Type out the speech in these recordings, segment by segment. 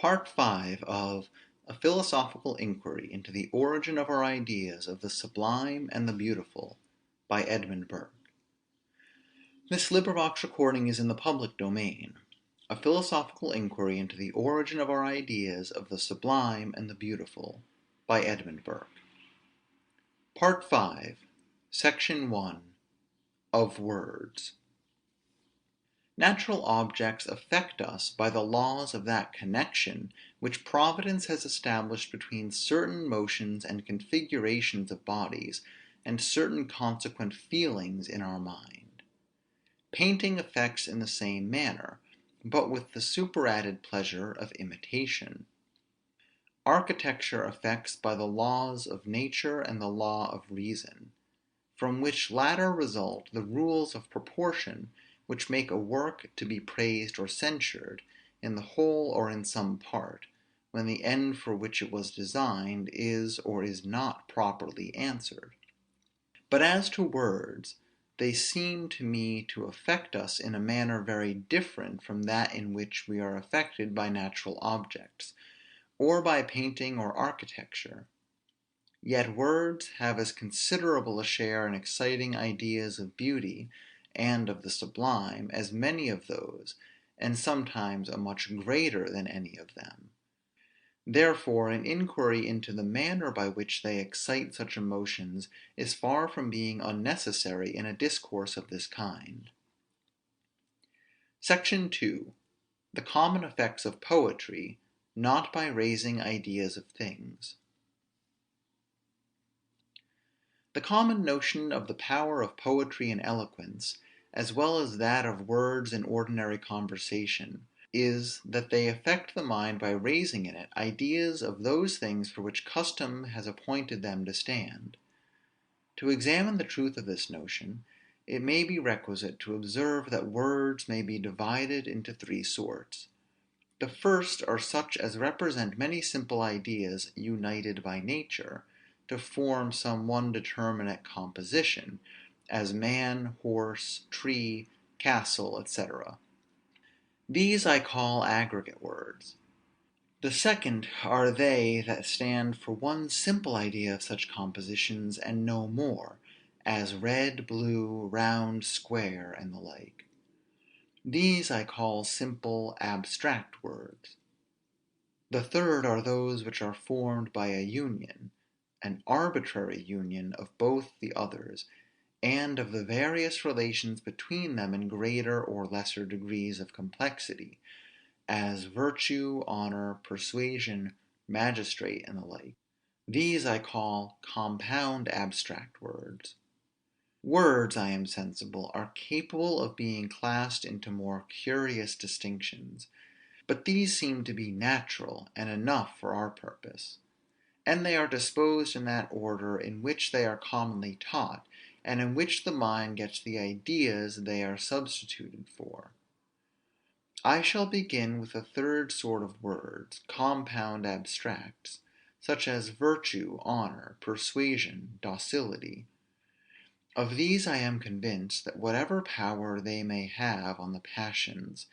Part V of A Philosophical Inquiry into the Origin of our Ideas of the Sublime and the Beautiful, by Edmund Burke. This recording is in the public domain. A Philosophical Inquiry into the Origin of our Ideas of the Sublime and the Beautiful, by Edmund Burke. Part V, Section 1, Of Words. Natural objects affect us by the laws of that connection which Providence has established between certain motions and configurations of bodies, and certain consequent feelings in our mind. Painting affects in the same manner, but with the superadded pleasure of imitation. Architecture affects by the laws of nature and the law of reason, from which latter result the rules of proportion, which make a work to be praised or censured, in the whole or in some part, when the end for which it was designed is or is not properly answered. But as to words, they seem to me to affect us in a manner very different from that in which we are affected by natural objects, or by painting or architecture. Yet words have as considerable a share in exciting ideas of beauty and of the sublime as many of those, and sometimes a much greater than any of them. Therefore an inquiry into the manner by which they excite such emotions is far from being unnecessary in a discourse of this kind. Section 2. The common effects of poetry, not by raising ideas of things. The common notion of the power of poetry and eloquence, as well as that of words in ordinary conversation, is, that they affect the mind by raising in it ideas of those things for which custom has appointed them to stand. To examine the truth of this notion, it may be requisite to observe that words may be divided into three sorts. The first are such as represent many simple ideas united by nature, to form some one determinate composition, as man, horse, tree, castle, etc. These I call aggregate words. The second are they that stand for one simple idea of such compositions, and no more, as red, blue, round, square, and the like. These I call simple abstract words. The third are those which are formed by a union, an arbitrary union of both the others, and of the various relations between them in greater or lesser degrees of complexity, as virtue, honor, persuasion, magistrate, and the like. These I call compound abstract words. Words, I am sensible, are capable of being classed into more curious distinctions, but these seem to be natural and enough for our purpose; and they are disposed in that order in which they are commonly taught, and in which the mind gets the ideas they are substituted for. I shall begin with the third sort of words, compound abstracts, such as virtue, honor, persuasion, docility. Of these I am convinced, that whatever power they may have on the passions,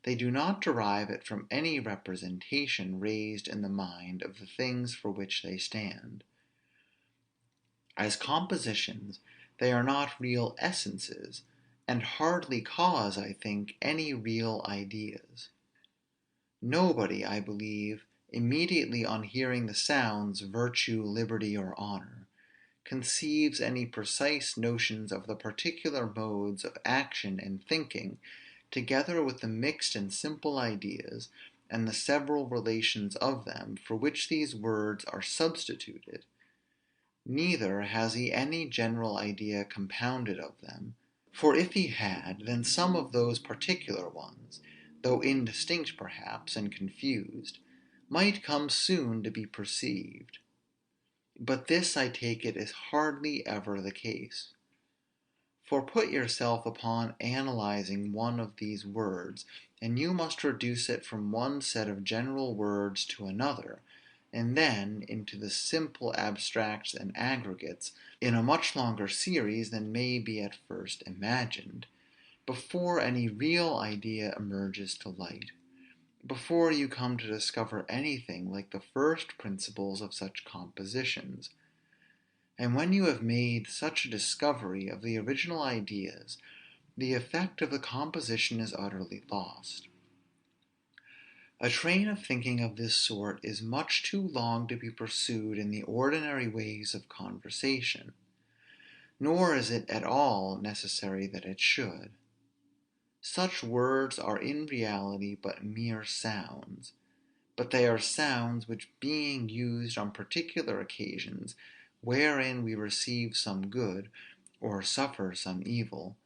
they do not derive it from any representation raised in the mind of the things for which they stand. As compositions, they are not real essences, and hardly cause, I think, any real ideas. Nobody, I believe, immediately on hearing the sounds virtue, liberty, or honor, conceives any precise notions of the particular modes of action and thinking, together with the mixed and simple ideas, and the several relations of them, for which these words are substituted; neither has he any general idea compounded of them, for if he had, then some of those particular ones, though indistinct perhaps, and confused, might come soon to be perceived. But this, I take it, is hardly ever the case. For put yourself upon analyzing one of these words, and you must reduce it from one set of general words to another, and then into the simple abstracts and aggregates, in a much longer series than may be at first imagined, before any real idea emerges to light, before you come to discover anything like the first principles of such compositions. And when you have made such a discovery of the original ideas, the effect of the composition is utterly lost. A train of thinking of this sort is much too long to be pursued in the ordinary ways of conversation, nor is it at all necessary that it should. Such words are in reality but mere sounds, but they are sounds which, being used on particular occasions, wherein we receive some good, or suffer some evil,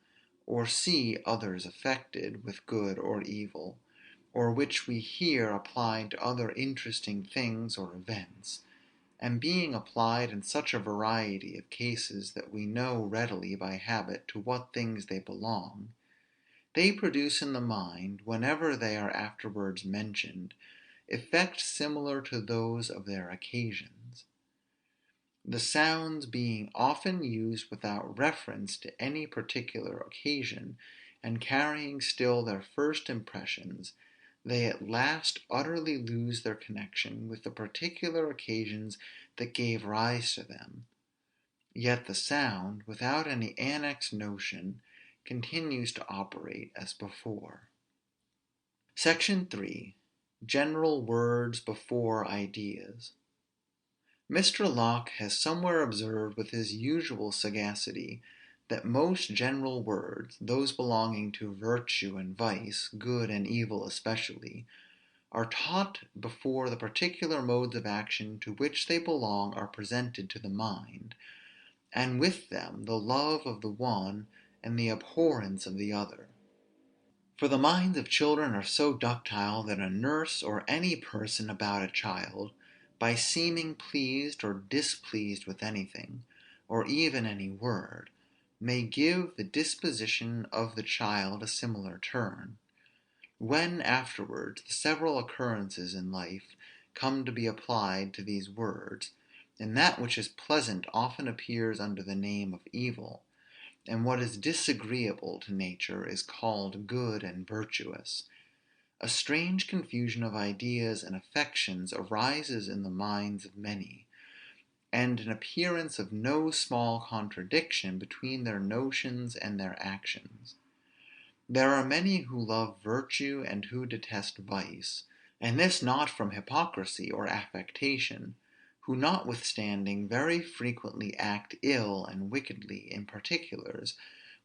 or see others affected with good or evil, or which we hear applied to other interesting things or events, and being applied in such a variety of cases that we know readily by habit to what things they belong, they produce in the mind, whenever they are afterwards mentioned, effects similar to those of their occasions. The sounds being often used without reference to any particular occasion, and carrying still their first impressions, they at last utterly lose their connection with the particular occasions that gave rise to them; yet the sound, without any annexed notion, continues to operate as before. SECTION 3. General words before ideas. Mr. Locke has somewhere observed with his usual sagacity, that most general words, those belonging to virtue and vice, good and evil especially, are taught before the particular modes of action to which they belong are presented to the mind, and with them the love of the one and the abhorrence of the other. For the minds of children are so ductile, that a nurse or any person about a child, by seeming pleased or displeased with anything, or even any word, may give the disposition of the child a similar turn; when afterwards the several occurrences in life come to be applied to these words, and that which is pleasant often appears under the name of evil, and what is disagreeable to nature is called good and virtuous, a strange confusion of ideas and affections arises in the minds of many, and an appearance of no small contradiction between their notions and their actions. There are many who love virtue and who detest vice, and this not from hypocrisy or affectation, who notwithstanding very frequently act ill and wickedly in particulars,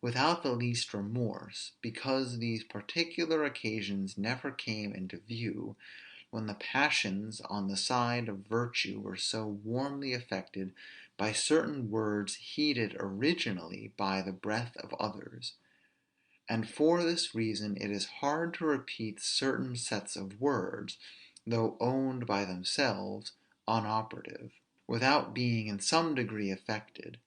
without the least remorse, because these particular occasions never came into view, when the passions on the side of virtue were so warmly affected by certain words heated originally by the breath of others; and for this reason it is hard to repeat certain sets of words, though owned by themselves unoperative, without being in some degree affected,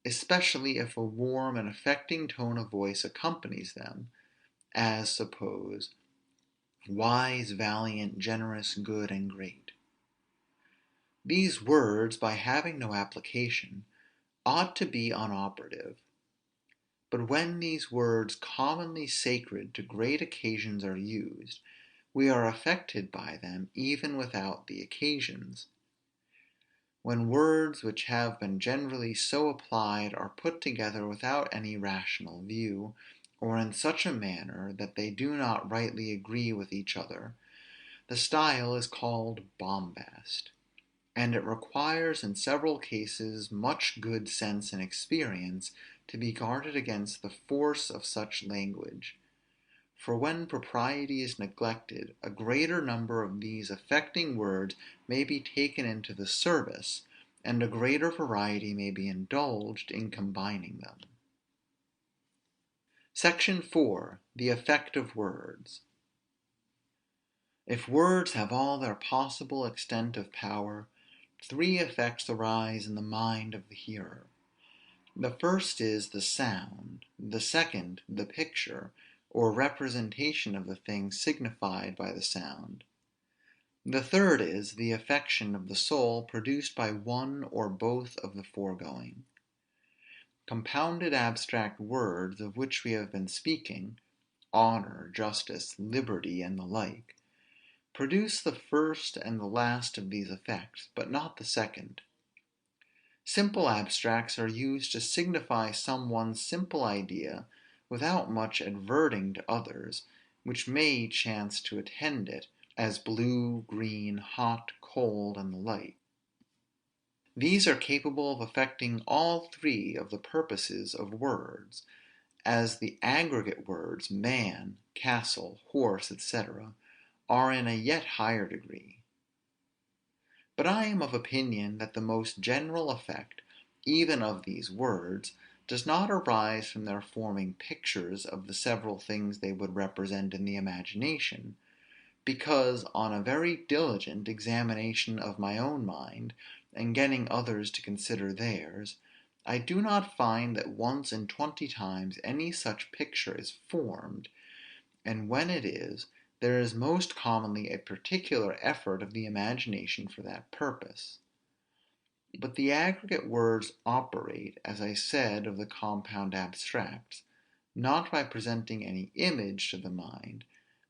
especially if a warm and affecting tone of voice accompanies them; as suppose, wise, valiant, generous, good, and great. These words, by having no application, ought to be unoperative; but when these words commonly sacred to great occasions are used, we are affected by them even without the occasions. When words which have been generally so applied are put together without any rational view, or in such a manner that they do not rightly agree with each other, the style is called bombast; and it requires in several cases much good sense and experience to be guarded against the force of such language; for when propriety is neglected, a greater number of these affecting words may be taken into the service, and a greater variety may be indulged in combining them. SECTION 4. The effect of words. If words have all their possible extent of power, three effects arise in the mind of the hearer. The first is the sound; the second, the picture, or representation of the thing signified by the sound; the third is the affection of the soul produced by one or both of the foregoing. Compounded abstract words, of which we have been speaking, honor, justice, liberty, and the like, produce the first and the last of these effects, but not the second. Simple abstracts are used to signify some one simple idea, without much adverting to others, which may chance to attend it, as blue, green, hot, cold, and the like. These are capable of affecting all three of the purposes of words, as the aggregate words man, castle, horse, etc., are in a yet higher degree. But I am of opinion that the most general effect, even of these words, does not arise from their forming pictures of the several things they would represent in the imagination, because, on a very diligent examination of my own mind, and getting others to consider theirs, I do not find that once in 20 times any such picture is formed, and when it is, there is most commonly a particular effort of the imagination for that purpose. But the aggregate words operate, as I said of the compound abstracts, not by presenting any image to the mind,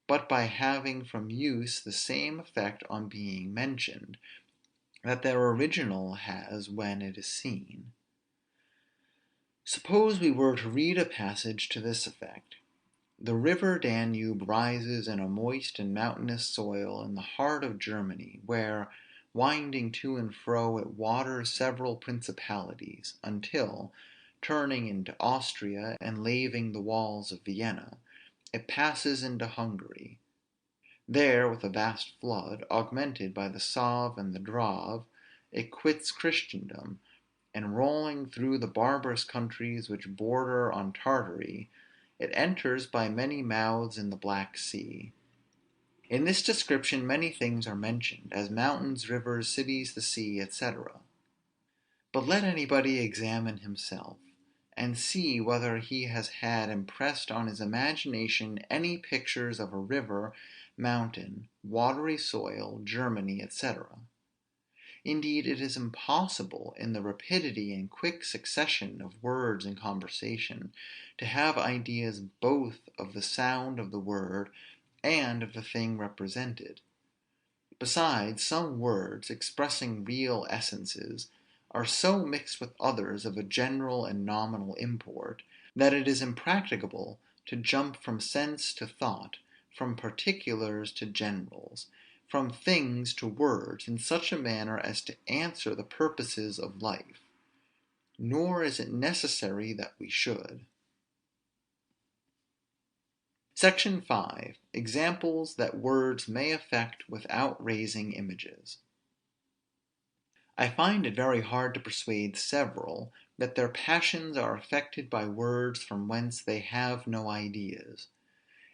but by having from use the same effect on being mentioned, that their original has when it is seen. Suppose we were to read a passage to this effect: "The river Danube rises in a moist and mountainous soil in the heart of Germany, where, winding to and fro, it waters several principalities, until, turning into Austria, and laving the walls of Vienna, it passes into Hungary. There, with a vast flood, augmented by the Save and the Drave, it quits Christendom, and rolling through the barbarous countries which border on Tartary, it enters by many mouths in the Black Sea." In this description many things are mentioned, as mountains, rivers, cities, the sea, etc. But let anybody examine himself, and see whether he has had impressed on his imagination any pictures of a river, mountain, watery soil, Germany, etc. Indeed, it is impossible, in the rapidity and quick succession of words in conversation, to have ideas both of the sound of the word and of the thing represented. Besides, some words, expressing real essences, are so mixed with others of a general and nominal import, that it is impracticable to jump from sense to thought, from particulars to generals, from things to words, in such a manner as to answer the purposes of life; nor is it necessary that we should. SECTION V. EXAMPLES that words may affect without raising images. I find it very hard to persuade several, that their passions are affected by words from whence they have no ideas;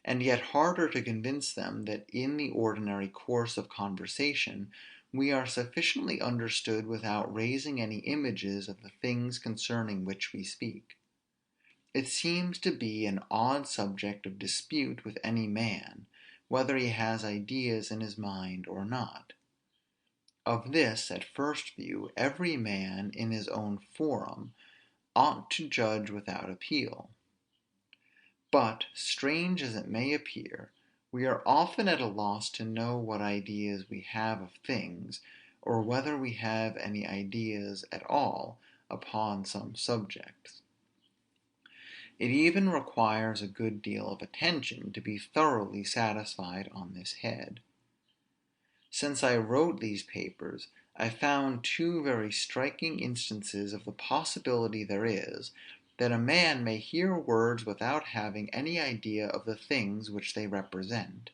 and yet harder to convince them that in the ordinary course of conversation we are sufficiently understood without raising any images of the things concerning which we speak. It seems to be an odd subject of dispute with any man, whether he has ideas in his mind or not. Of this, at first view, every man, in his own forum, ought to judge without appeal. But, strange as it may appear, we are often at a loss to know what ideas we have of things, or whether we have any ideas at all upon some subjects. It even requires a good deal of attention to be thoroughly satisfied on this head. Since I wrote these papers, I found two very striking instances of the possibility there is, that a man may hear words without having any idea of the things which they represent,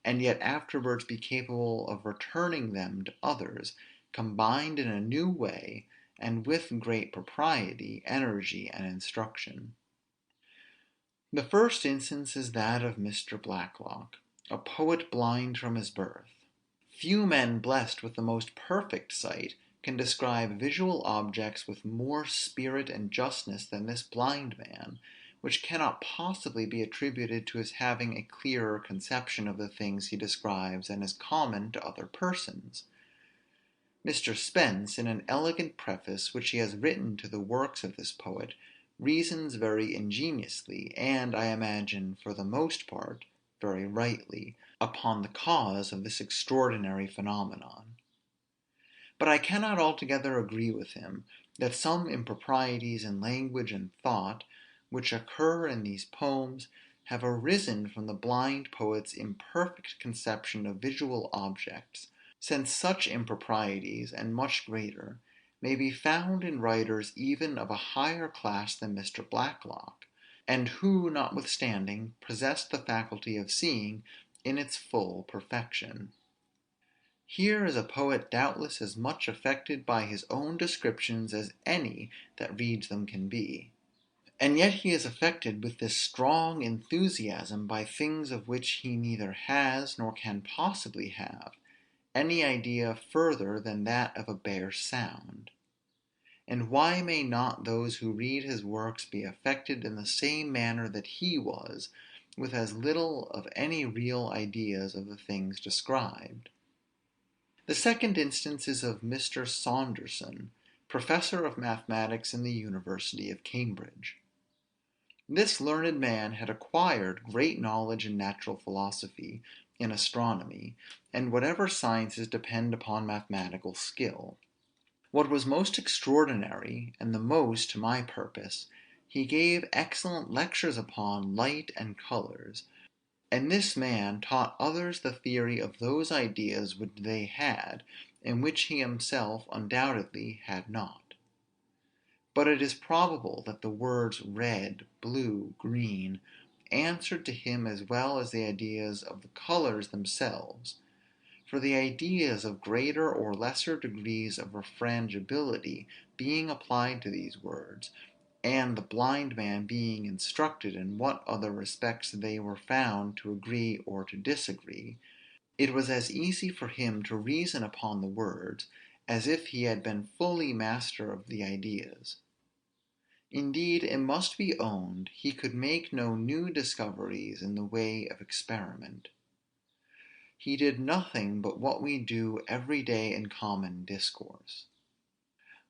and yet afterwards be capable of returning them to others, combined in a new way, and with great propriety, energy, and instruction. The first instance is that of Mr. Blacklock, a poet blind from his birth. Few men blessed with the most perfect sight can describe visual objects with more spirit and justness than this blind man, which cannot possibly be attributed to his having a clearer conception of the things he describes than is common to other persons. Mr. Spence, in an elegant preface which he has written to the works of this poet, reasons very ingeniously, and, I imagine, for the most part, very rightly, upon the cause of this extraordinary phenomenon. But I cannot altogether agree with him, that some improprieties in language and thought, which occur in these poems, have arisen from the blind poet's imperfect conception of visual objects, since such improprieties, and much greater, may be found in writers even of a higher class than Mr. Blacklock, and who, notwithstanding, possess the faculty of seeing in its full perfection. Here is a poet doubtless as much affected by his own descriptions as any that reads them can be; and yet he is affected with this strong enthusiasm by things of which he neither has, nor can possibly have, any idea further than that of a bare sound. And why may not those who read his works be affected in the same manner that he was, with as little of any real ideas of the things described? The second instance is of Mr. Saunderson, professor of mathematics in the University of Cambridge. This learned man had acquired great knowledge in natural philosophy, in astronomy, and whatever sciences depend upon mathematical skill. What was most extraordinary, and the most to my purpose, he gave excellent lectures upon light and colors; and this man taught others the theory of those ideas which they had, and which he himself undoubtedly had not. But it is probable that the words red, blue, green, answered to him as well as the ideas of the colors themselves; for the ideas of greater or lesser degrees of refrangibility being applied to these words, and the blind man being instructed in what other respects they were found to agree or to disagree, it was as easy for him to reason upon the words, as if he had been fully master of the ideas. Indeed, it must be owned, he could make no new discoveries in the way of experiment. He did nothing but what we do every day in common discourse.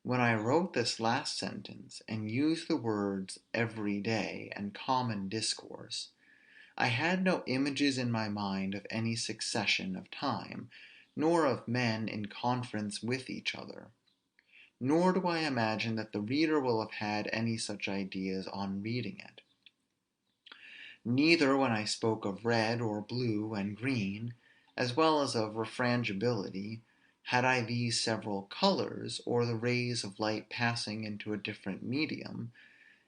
When I wrote this last sentence, and used the words every day and common discourse, I had no images in my mind of any succession of time, nor of men in conference with each other; nor do I imagine that the reader will have had any such ideas on reading it. Neither when I spoke of red or blue and green, as well as of refrangibility, had I these several colors, or the rays of light passing into a different medium,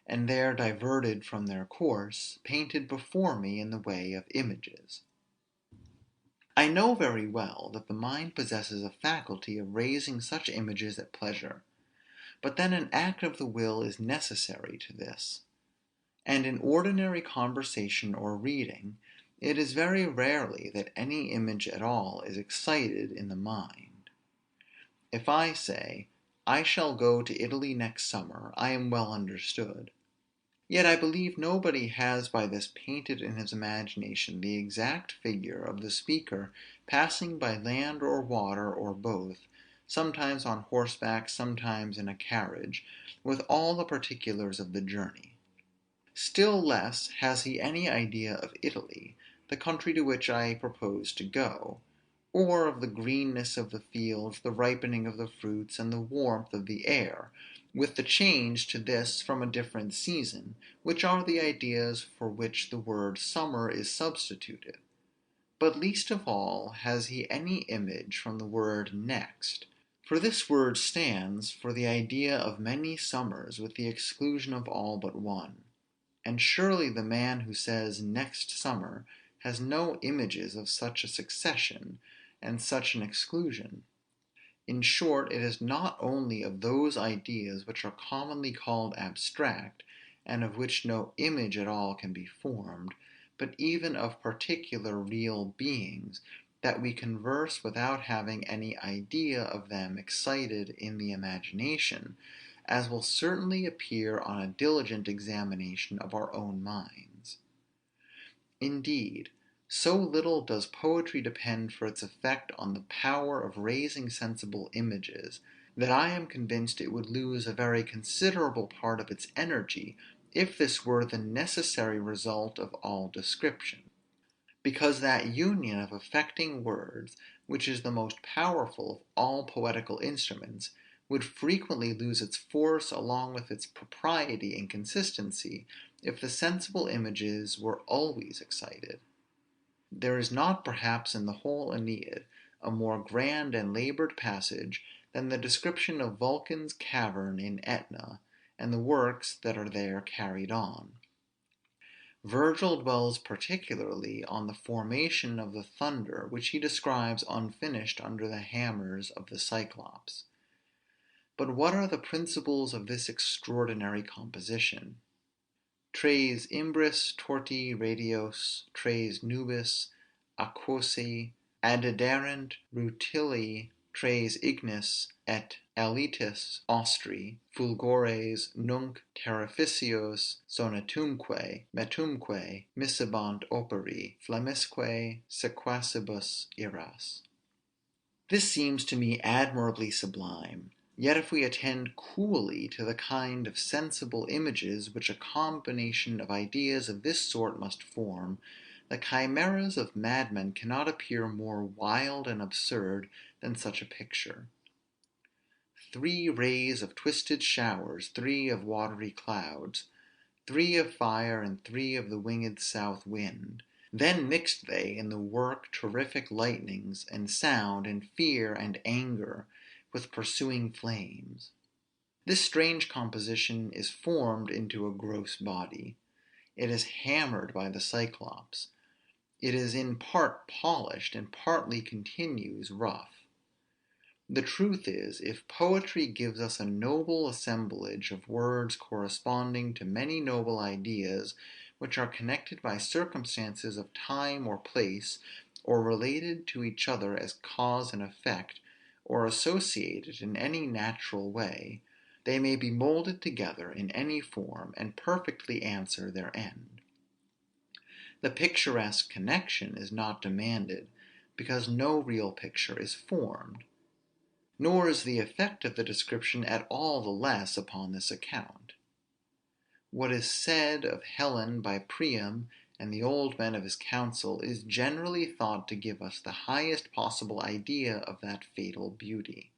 and there diverted from their course, painted before me in the way of images. I know very well that the mind possesses a faculty of raising such images at pleasure; but then an act of the will is necessary to this; and in ordinary conversation or reading, it is very rarely that any image at all is excited in the mind. If I say, I shall go to Italy next summer, I am well understood; yet I believe nobody has by this painted in his imagination the exact figure of the speaker passing by land or water, or both, sometimes on horseback, sometimes in a carriage, with all the particulars of the journey. Still less has he any idea of Italy, the country to which I propose to go; or of the greenness of the fields, the ripening of the fruits, and the warmth of the air, with the change to this from a different season, which are the ideas for which the word summer is substituted; but least of all has he any image from the word next; for this word stands for the idea of many summers with the exclusion of all but one; and surely the man who says next summer has no images of such a succession, and such an exclusion. In short, it is not only of those ideas which are commonly called abstract, and of which no image at all can be formed, but even of particular real beings, that we converse without having any idea of them excited in the imagination, as will certainly appear on a diligent examination of our own minds. Indeed, so little does poetry depend for its effect on the power of raising sensible images, that I am convinced it would lose a very considerable part of its energy, if this were the necessary result of all description. because that union of affecting words, which is the most powerful of all poetical instruments, would frequently lose its force along with its propriety and consistency, if the sensible images were always excited. There is not perhaps in the whole Aeneid a more grand and labored passage than the description of Vulcan's cavern in Etna, and the works that are there carried on. Virgil dwells particularly on the formation of the thunder, which he describes unfinished under the hammers of the Cyclops. But what are the principles of this extraordinary composition? Tres imbris torti radios, tres nubis aquosae, adderent rutili, tres ignis et alitis ostri, fulgores nunc terrificios sonatumque, metumque, miscebant operi, flammisque sequacibus iras. This seems to me admirably sublime. Yet if we attend coolly to the kind of sensible images which a combination of ideas of this sort must form, the chimeras of madmen cannot appear more wild and absurd than such a picture. 3 rays of twisted showers, 3 of watery clouds, 3 of fire, and 3 of the winged south wind. Then mixed they in the work terrific lightnings, and sound, and fear, and anger, with pursuing flames. This strange composition is formed into a gross body. It is hammered by the Cyclops. It is in part polished, and partly continues rough. The truth is, if poetry gives us a noble assemblage of words corresponding to many noble ideas, which are connected by circumstances of time or place, or related to each other as cause and effect, or associated in any natural way, they may be moulded together in any form, and perfectly answer their end. The picturesque connection is not demanded, because no real picture is formed. Nor is the effect of the description at all the less upon this account. What is said of Helen by Priam and the old men of his council is generally thought to give us the highest possible idea of that fatal beauty.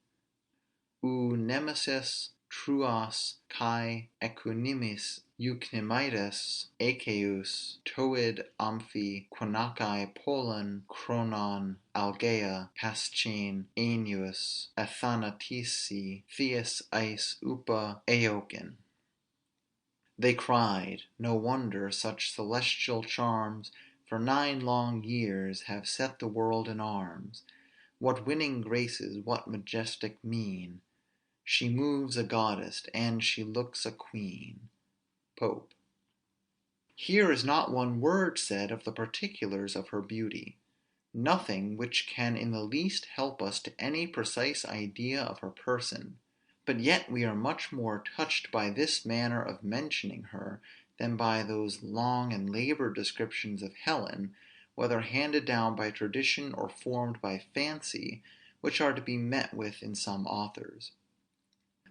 U nemesis truas kai equinimis eucnimides Achaeus toid amphi quinakai polon chronon algaea paschain aeneus athanatisi theis eis upa eokin. They cried, no wonder such celestial charms for 9 long years have set the world in arms. What winning graces, what majestic mien! She moves a goddess, and she looks a queen. Pope. Here is not one word said of the particulars of her beauty; nothing which can in the least help us to any precise idea of her person. But yet we are much more touched by this manner of mentioning her than by those long and labored descriptions of Helen, whether handed down by tradition or formed by fancy, which are to be met with in some authors.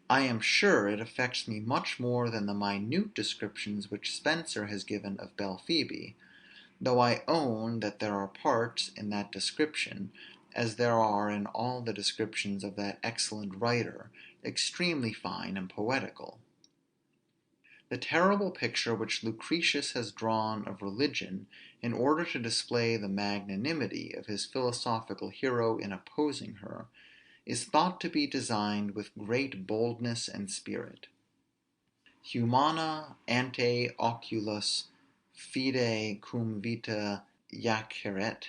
I am sure it affects me much more than the minute descriptions which Spenser has given of Belphoebe, though I own that there are parts in that description, as there are in all the descriptions of that excellent writer, extremely fine and poetical. The terrible picture which Lucretius has drawn of religion, in order to display the magnanimity of his philosophical hero in opposing her, is thought to be designed with great boldness and spirit. Humana ante oculus fide cum vita jaceret,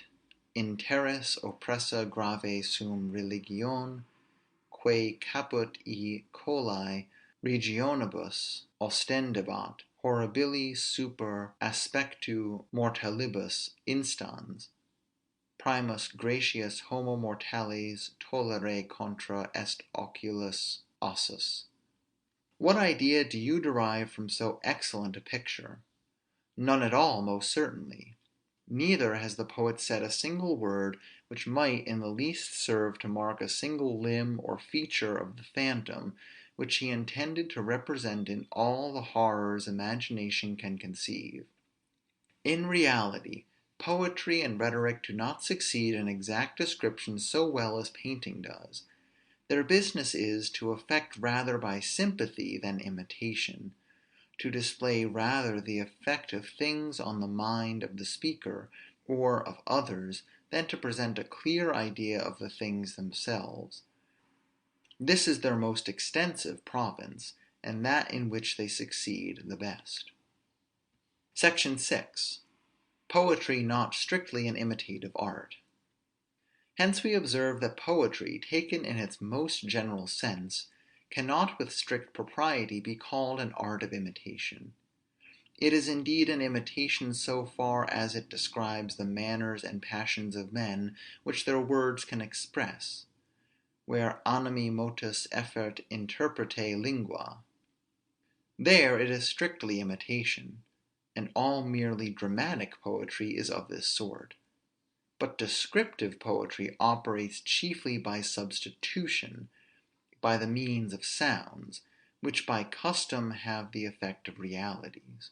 in terris oppressa grave sum religion, quae caput e coli regionibus ostendebat, horribili super aspectu mortalibus instans, primus gratius homo mortalis tollere contra est oculus ossus. What idea do you derive from so excellent a picture? None at all, most certainly. Neither has the poet said a single word which might in the least serve to mark a single limb or feature of the phantom, which he intended to represent in all the horrors imagination can conceive. In reality, Poetry and rhetoric do not succeed in exact description so well as painting does. Their business is to affect rather by sympathy than imitation, to display rather the effect of things on the mind of the speaker or of others, than to present a clear idea of the things themselves. This is their most extensive province, and that in which they succeed the best. Section 6. Poetry not strictly an imitative art. Hence we observe that poetry, taken in its most general sense, cannot with strict propriety be called an art of imitation. It is indeed an imitation so far as it describes the manners and passions of men which their words can express, where animi motus effert interprete lingua. There it is strictly imitation, and all merely dramatic poetry is of this sort. But descriptive poetry operates chiefly by substitution, by the means of sounds, which by custom have the effect of realities.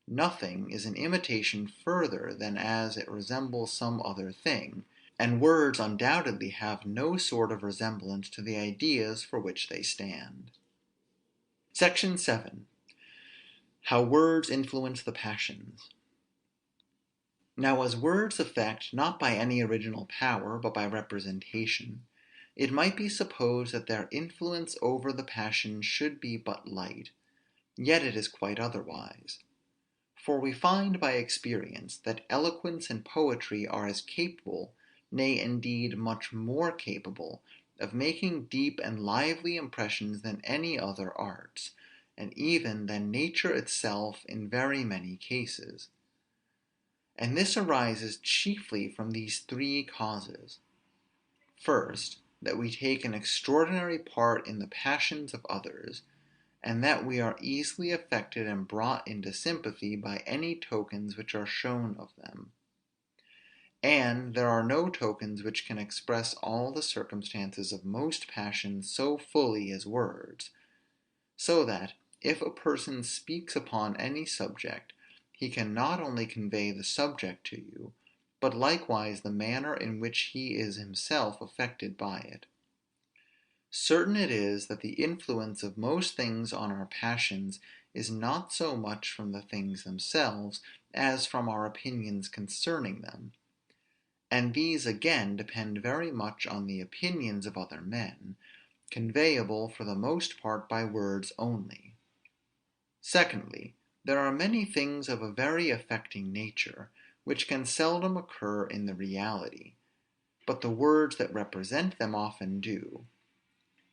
Nothing is an imitation further than as it resembles some other thing, and words undoubtedly have no sort of resemblance to the ideas for which they stand. Section 7. How words influence the passions. Now as words affect not by any original power, but by representation, it might be supposed that their influence over the passions should be but light, yet it is quite otherwise. For we find by experience that eloquence and poetry are as capable, nay indeed much more capable, of making deep and lively impressions than any other arts, and even than nature itself in very many cases. And this arises chiefly from these three causes. First, that we take an extraordinary part in the passions of others, and that we are easily affected and brought into sympathy by any tokens which are shown of them. And there are no tokens which can express all the circumstances of most passions so fully as words; so that, if a person speaks upon any subject, he can not only convey the subject to you, but likewise the manner in which he is himself affected by it. Certain it is that the influence of most things on our passions is not so much from the things themselves as from our opinions concerning them; and these again depend very much on the opinions of other men, conveyable for the most part by words only. Secondly, there are many things of a very affecting nature, which can seldom occur in the reality, but the words that represent them often do;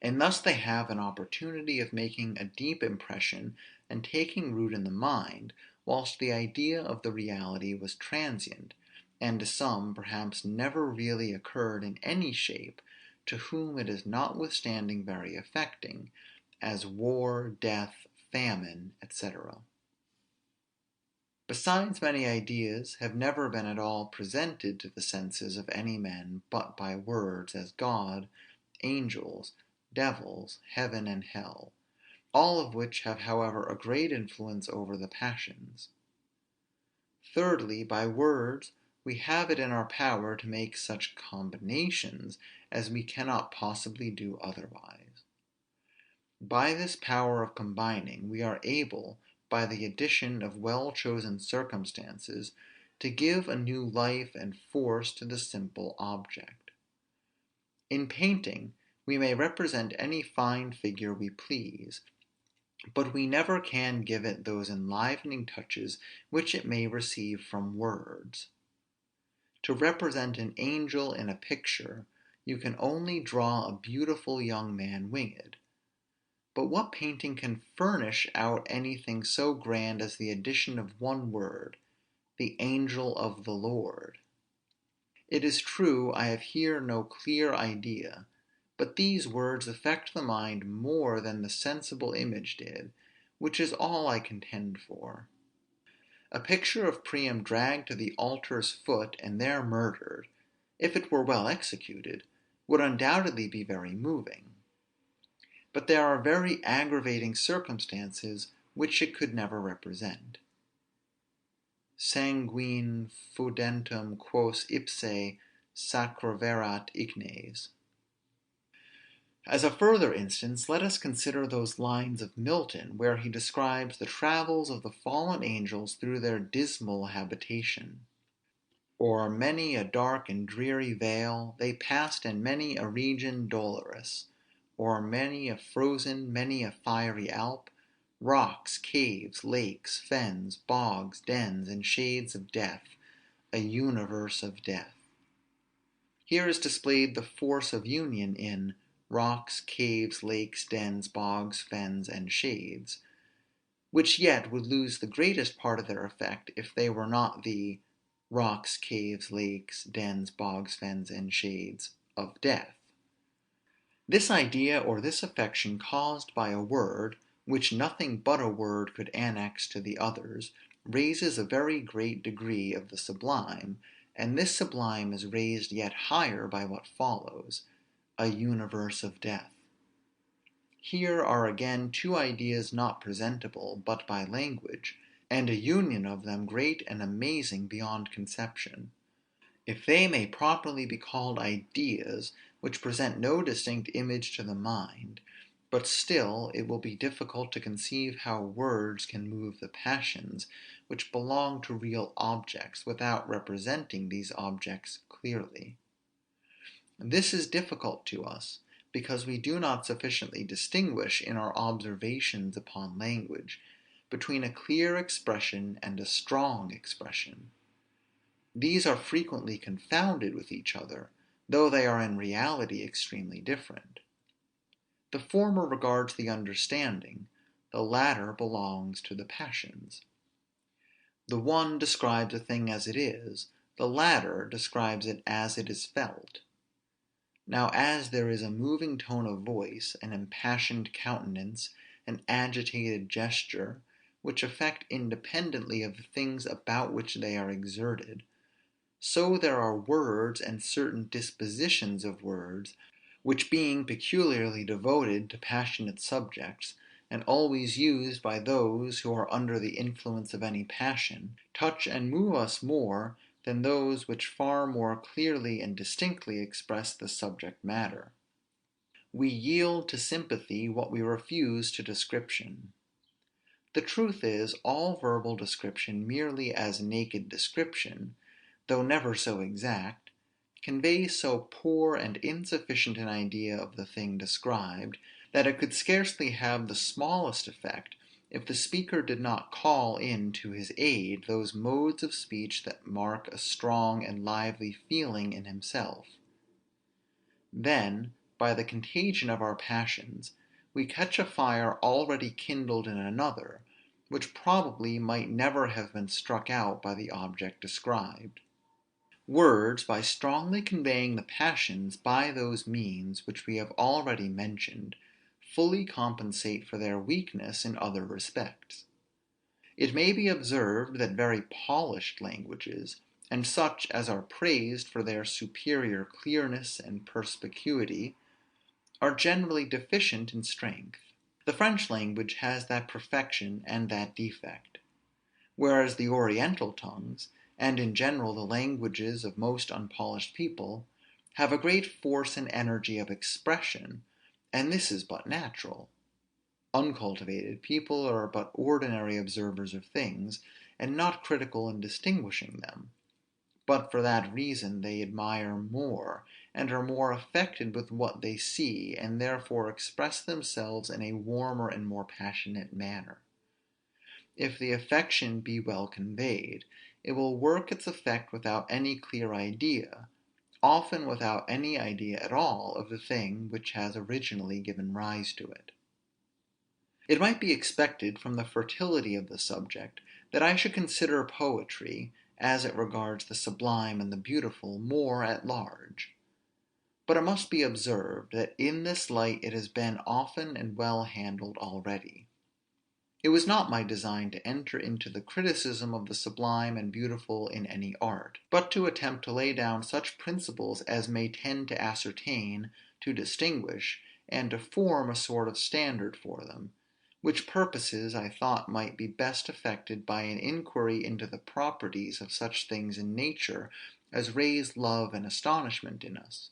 and thus they have an opportunity of making a deep impression and taking root in the mind, whilst the idea of the reality was transient, and to some perhaps never really occurred in any shape, to whom it is notwithstanding very affecting, as war, death, famine, etc. Besides, many ideas have never been at all presented to the senses of any men but by words, as God, angels, devils, heaven and hell; all of which have however a great influence over the passions. Thirdly, by words we have it in our power to make such combinations as we cannot possibly do otherwise. By this power of combining we are able, by the addition of well-chosen circumstances, to give a new life and force to the simple object. In painting we may represent any fine figure we please, but we never can give it those enlivening touches which it may receive from words. To represent an angel in a picture, you can only draw a beautiful young man winged; but what painting can furnish out anything so grand as the addition of one word, the angel of the Lord? It is true, I have here no clear idea, but these words affect the mind more than the sensible image did, which is all I contend for. A picture of Priam dragged to the altar's foot and there murdered, if it were well executed, would undoubtedly be very moving; but there are very aggravating circumstances which it could never represent. sanguine fudentum quos ipse sacraverat ignes. As a further instance, let us consider those lines of Milton, where he describes the travels of the fallen angels through their dismal habitation. O'er many a dark and dreary vale they passed, and many a region dolorous; o'er many a frozen, many a fiery Alp; rocks, caves, lakes, fens, bogs, dens, and shades of death; a universe of death. Here is displayed the force of union in rocks, caves, lakes, dens, bogs, fens, and shades, which yet would lose the greatest part of their effect if they were not the rocks, caves, lakes, dens, bogs, fens, and shades of death. This idea or this affection caused by a word, which nothing but a word could annex to the others, raises a very great degree of the sublime, and this sublime is raised yet higher by what follows, a universe of death. Here are again two ideas not presentable but by language, and a union of them great and amazing beyond conception. If they may properly be called ideas, which present no distinct image to the mind, but still it will be difficult to conceive how words can move the passions, which belong to real objects, without representing these objects clearly. This is difficult to us, because we do not sufficiently distinguish in our observations upon language, between a clear expression and a strong expression. These are frequently confounded with each other, though they are in reality extremely different. The former regards the understanding, the latter belongs to the passions. The one describes a thing as it is, the latter describes it as it is felt. Now as there is a moving tone of voice, an impassioned countenance, an agitated gesture, which affect independently of the things about which they are exerted, so there are words and certain dispositions of words, which being peculiarly devoted to passionate subjects, and always used by those who are under the influence of any passion, touch and move us more than those which far more clearly and distinctly express the subject matter. We yield to sympathy what we refuse to description. The truth is, all verbal description merely as naked description, though never so exact, conveys so poor and insufficient an idea of the thing described, that it could scarcely have the smallest effect if the speaker did not call in to his aid those modes of speech that mark a strong and lively feeling in himself. Then, by the contagion of our passions, we catch a fire already kindled in another, which probably might never have been struck out by the object described. Words, by strongly conveying the passions by those means which we have already mentioned, fully compensate for their weakness in other respects. It may be observed that very polished languages, and such as are praised for their superior clearness and perspicuity, are generally deficient in strength. The French language has that perfection and that defect; whereas the Oriental tongues, and in general the languages of most unpolished people, have a great force and energy of expression, and this is but natural. Uncultivated people are but ordinary observers of things, and not critical in distinguishing them; but for that reason they admire more, and are more affected with what they see, and therefore express themselves in a warmer and more passionate manner. If the affection be well conveyed, it will work its effect without any clear idea, often without any idea at all of the thing which has originally given rise to it. It might be expected, from the fertility of the subject, that I should consider poetry, as it regards the sublime and the beautiful, more at large. But it must be observed, that in this light it has been often and well handled already. It was not my design to enter into the criticism of the sublime and beautiful in any art, but to attempt to lay down such principles as may tend to ascertain, to distinguish, and to form a sort of standard for them, which purposes I thought might be best effected by an inquiry into the properties of such things in nature as raise love and astonishment in us,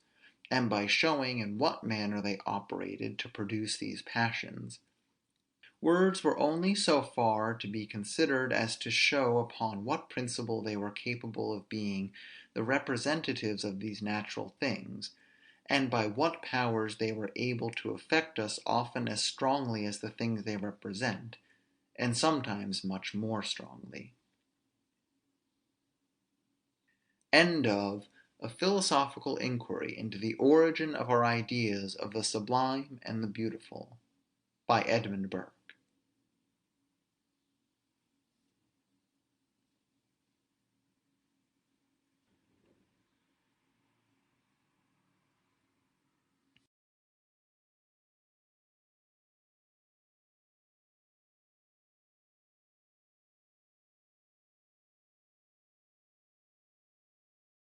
and by showing in what manner they operated to produce these passions. Words were only so far to be considered as to show upon what principle they were capable of being the representatives of these natural things, and by what powers they were able to affect us often as strongly as the things they represent, and sometimes much more strongly. End of A Philosophical Inquiry into the Origin of our Ideas of the Sublime and the Beautiful, by Edmund Burke.